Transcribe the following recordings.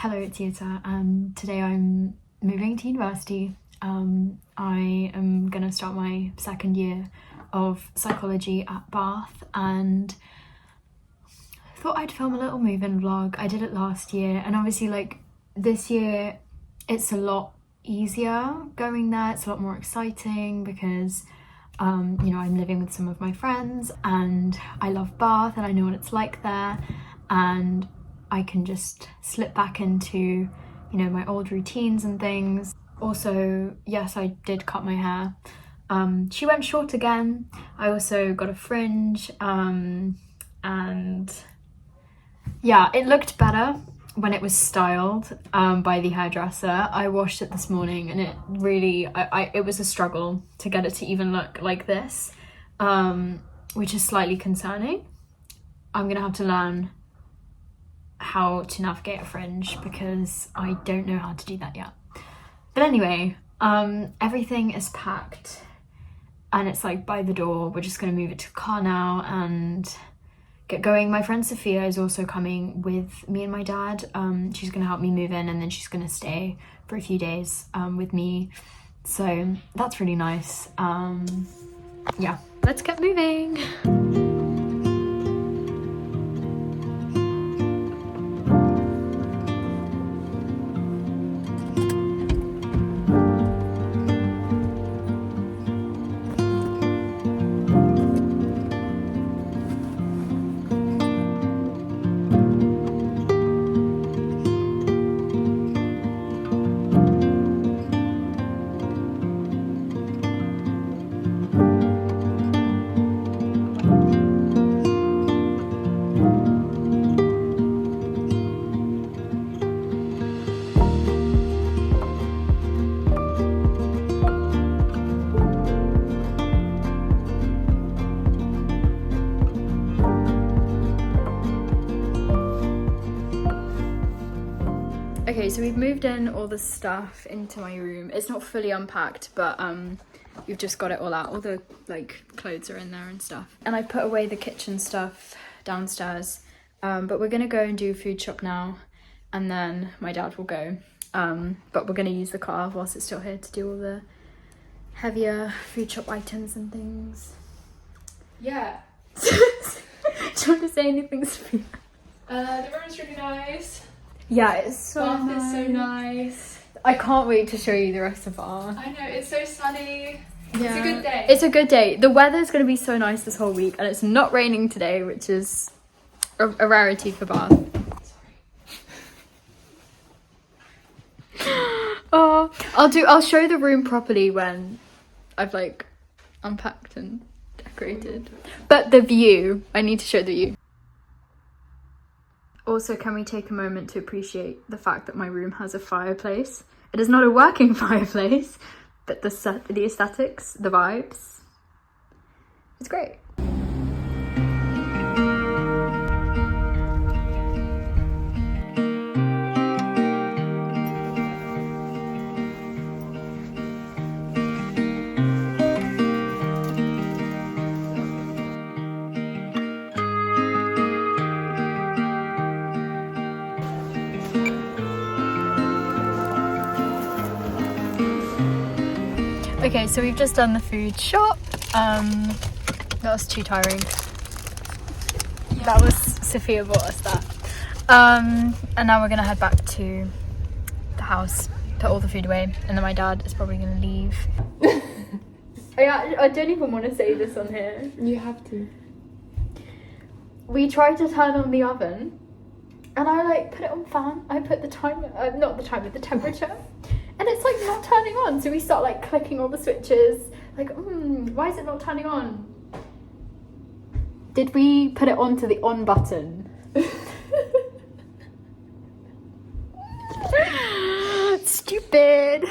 Hello, it's Jeta, and today I'm moving to university. I am going to start my second year of psychology at Bath, and I thought I'd film a little move-in vlog. I did it last year, and obviously like this year it's a lot easier going there. It's a lot more exciting because you know, I'm living with some of my friends and I love Bath and I know what it's like there, and I can just slip back into, you know, my old routines and things. Also, yes, I did cut my hair. She went short again. I also got a fringe, and yeah, it looked better when it was styled by the hairdresser. I washed it this morning and it really, it was a struggle to get it to even look like this, which is slightly concerning. I'm gonna have to learn how to navigate a fringe because I don't know how to do that yet. But anyway, everything is packed and it's like by the door. We're just gonna move it to the car now and get going. My friend Sophia is also coming with me and my dad. She's gonna help me move in and then she's gonna stay for a few days with me. So that's really nice. Yeah, let's get moving. Okay, so we've moved in all the stuff into my room. It's not fully unpacked, but we've just got it all out. All the like clothes are in there and stuff. And I put away the kitchen stuff downstairs. But we're gonna go and do food shop now, and then my dad will go. But we're gonna use the car whilst it's still here to do all the heavier food shop items and things. Yeah. Do you want to say anything, Sophia? The room's really nice. Yeah, it's so Bath nice. is so nice. I can't wait to show you the rest of Bath. I know, it's so sunny. Yeah. It's a good day. It's a good day. The weather's going to be so nice this whole week, and it's not raining today, which is a rarity for Bath. Oh, I'll show the room properly when I've like unpacked and decorated. But the view, I need to show the view. Also, can we take a moment to appreciate the fact that my room has a fireplace? It is not a working fireplace, but the aesthetics, the vibes, it's great. Okay, so we've just done the food shop. That was too tiring. Yeah. That was Sophia bought us that. And now we're gonna head back to the house, put all the food away, and then my dad is probably gonna leave. I don't even want to say this on here. You have to. We tried to turn on the oven, and I like put it on fan. I put the timer, not the timer, the temperature. And it's like not turning on, so we start like clicking all the switches, like, why is it not turning on? Did we put it onto the on button? Stupid.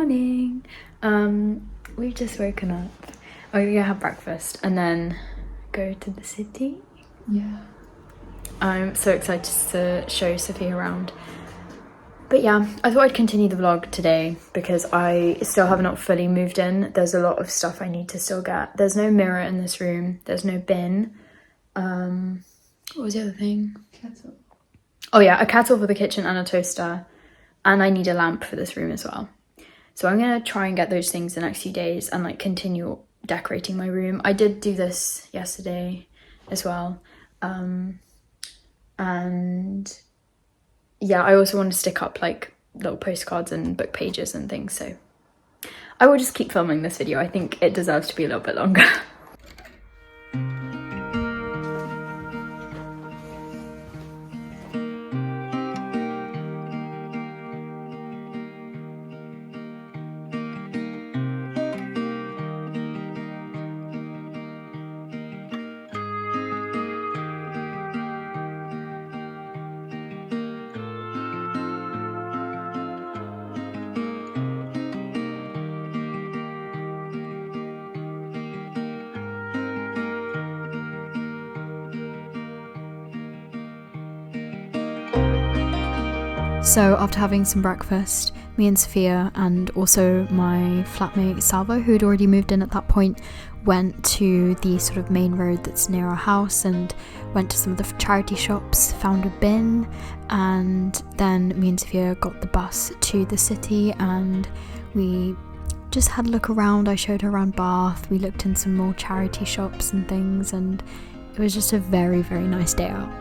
morning. We've just woken up. We're gonna have breakfast and then go to the city. Yeah. I'm so excited to show Sophie around. But yeah, I thought I'd continue the vlog today because I still have not fully moved in. There's a lot of stuff I need to still get. There's no mirror in this room. There's no bin. What was the other thing? Kettle. Oh yeah, a kettle for the kitchen and a toaster. And I need a lamp for this room as well. So I'm gonna try and get those things the next few days and like continue decorating my room. I did do this yesterday as well. And yeah, I also want to stick up like little postcards and book pages and things. So I will just keep filming this video. I think it deserves to be a little bit longer. So after having some breakfast, me and Sophia and also my flatmate Salvo, who had already moved in at that point, went to the sort of main road that's near our house and went to some of the charity shops, found a bin, and then me and Sophia got the bus to the city and we just had a look around. I showed her around Bath, we looked in some more charity shops and things, and it was just a very, very nice day out.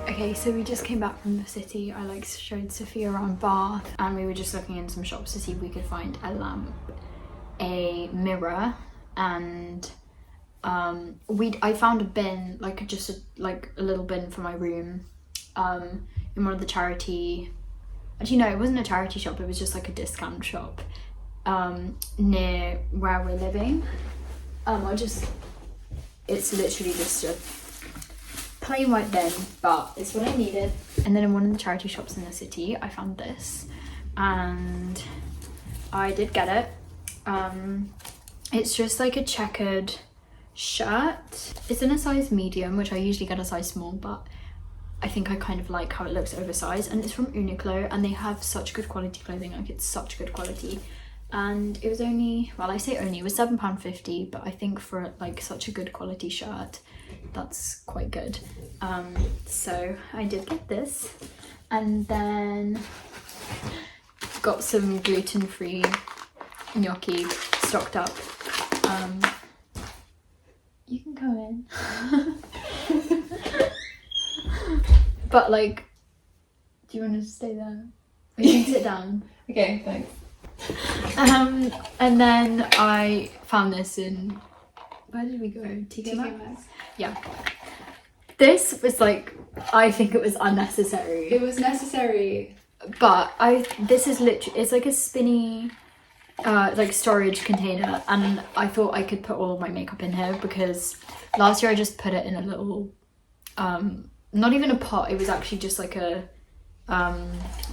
Okay, so we just came back from the city. I like showed Sophia around Bath and we were just looking in some shops to see if we could find a lamp, a mirror, and I found a bin, like just a little bin for my room in one of the charity, actually no, it wasn't a charity shop, it was just like a discount shop near where we're living. It's literally just a plain white bin, but it's what I needed. And then in one of the charity shops in the city I found this and I did get it. It's just like a checkered shirt. It's in a size medium, which I usually get a size small, but I think I kind of like how it looks oversized, and it's from Uniqlo and they have such good quality clothing, like it's such good quality. And it was only, well I say only, it was £7.50, but I think for like such a good quality shirt, that's quite good. So I did get this, and then got some gluten-free gnocchi stocked up. You can come in. But like, do you want to stay there? Or you can sit down. Okay, thanks. And then I found this in, where did we go? TK Maxx? Yeah. This was like, I think it was unnecessary. It was necessary. But this is literally, it's like a spinny like storage container, and I thought I could put all of my makeup in here because last year I just put it in a little, not even a pot, it was actually just like a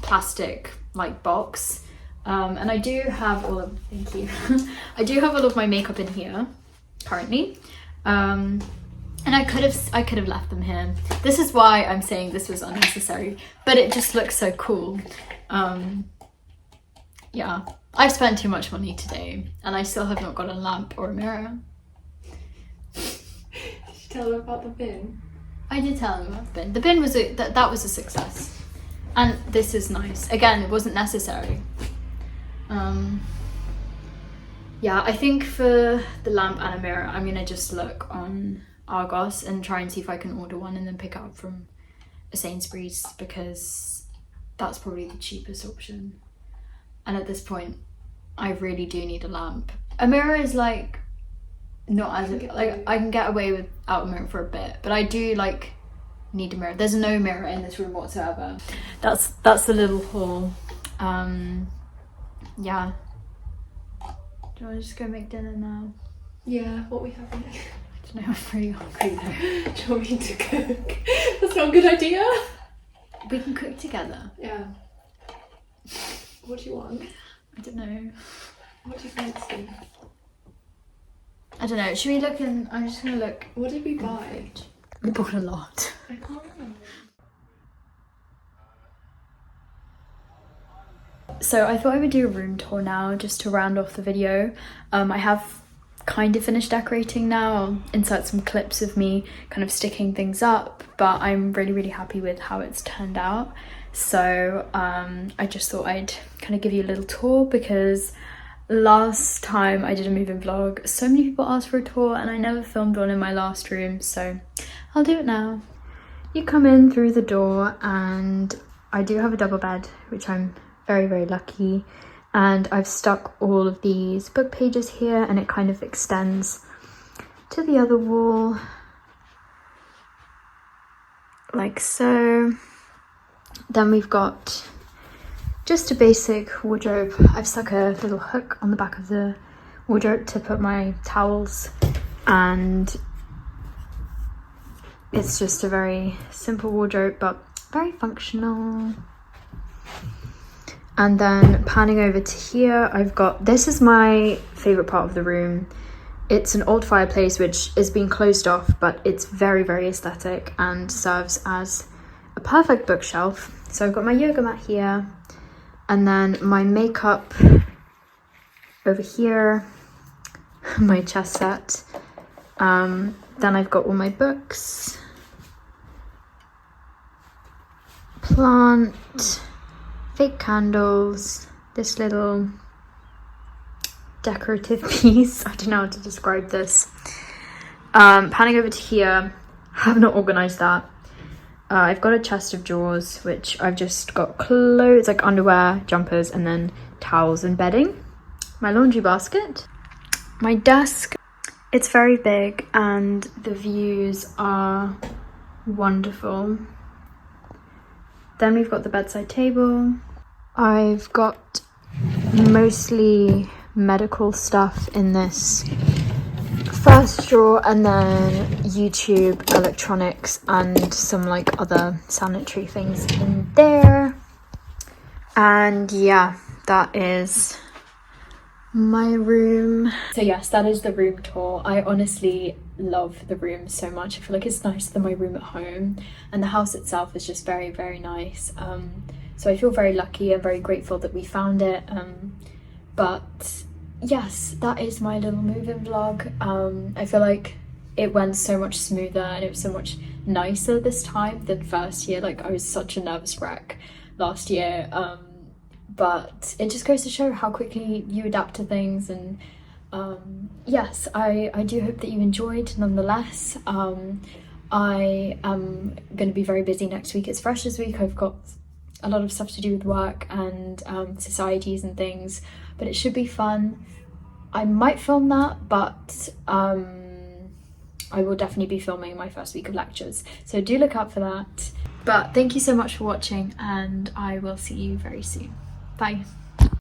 plastic like box. And I do have all of, thank you, I do have all of my makeup in here currently, and I could have left them here. This is why I'm saying this was unnecessary, but it just looks so cool. Yeah, I've spent too much money today and I still have not got a lamp or a mirror. Did you tell them about the bin? I did tell them about the bin. The bin was that was a success, and this is nice. Again, it wasn't necessary. Yeah, I think for the lamp and a mirror, I'm gonna just look on Argos and try and see if I can order one and then pick it up from a Sainsbury's, because that's probably the cheapest option. and at this point I really do need a lamp. A mirror is like not as like I can get away without a mirror for a bit, but I do like need a mirror. There's no mirror in this room whatsoever. That's the little haul. Yeah. Do I just go make dinner now? Yeah, what we having? I don't know, I'm pretty hungry though. Do you want me to cook? That's not a good idea. We can cook together. Yeah. What do you want? I don't know. What do you fancy? I don't know. Should we look in? I'm just gonna look. What did we buy? We bought a lot. I can't remember. So I thought I would do a room tour now just to round off the video. I have kind of finished decorating now. I'll insert some clips of me kind of sticking things up, but I'm really happy with how it's turned out. So I just thought I'd kind of give you a little tour, because last time I did a move-in vlog, so many people asked for a tour and I never filmed one in my last room, so I'll do it now. You come in through the door and I do have a double bed, which I'm very lucky, and I've stuck all of these book pages here and it kind of extends to the other wall like so. Then we've got just a basic wardrobe. I've stuck a little hook on the back of the wardrobe to put my towels, and it's just a very simple wardrobe but very functional. And then panning over to here, I've got, this is my favourite part of the room. It's an old fireplace which is being closed off, but it's very aesthetic and serves as a perfect bookshelf. So I've got my yoga mat here, and then my makeup over here, my chess set. Then I've got all my books, plant, fake candles, this little decorative piece. I don't know how to describe this. Panning over to here, have not organised that. I've got a chest of drawers which I've just got clothes like underwear, jumpers, and then towels and bedding. My laundry basket. My desk, it's very big and the views are wonderful. Then we've got the bedside table. I've got mostly medical stuff in this first drawer, and then YouTube, electronics, and some like other sanitary things in there. And yeah, that is my room. So yes, that is the room tour. I honestly love the room so much. I feel like it's nicer than my room at home, and the house itself is just very nice. So I feel very lucky and very grateful that we found it. But yes, that is my little move-in vlog. I feel like it went so much smoother and it was so much nicer this time than first year. Like, I was such a nervous wreck last year. But it just goes to show how quickly you adapt to things. And yes, I do hope that you enjoyed nonetheless. I am going to be very busy next week. It's Freshers Week. I've got a lot of stuff to do with work and societies and things, but it should be fun. I might film that, but I will definitely be filming my first week of lectures, so do look out for that. But thank you so much for watching, and I will see you very soon. Bye.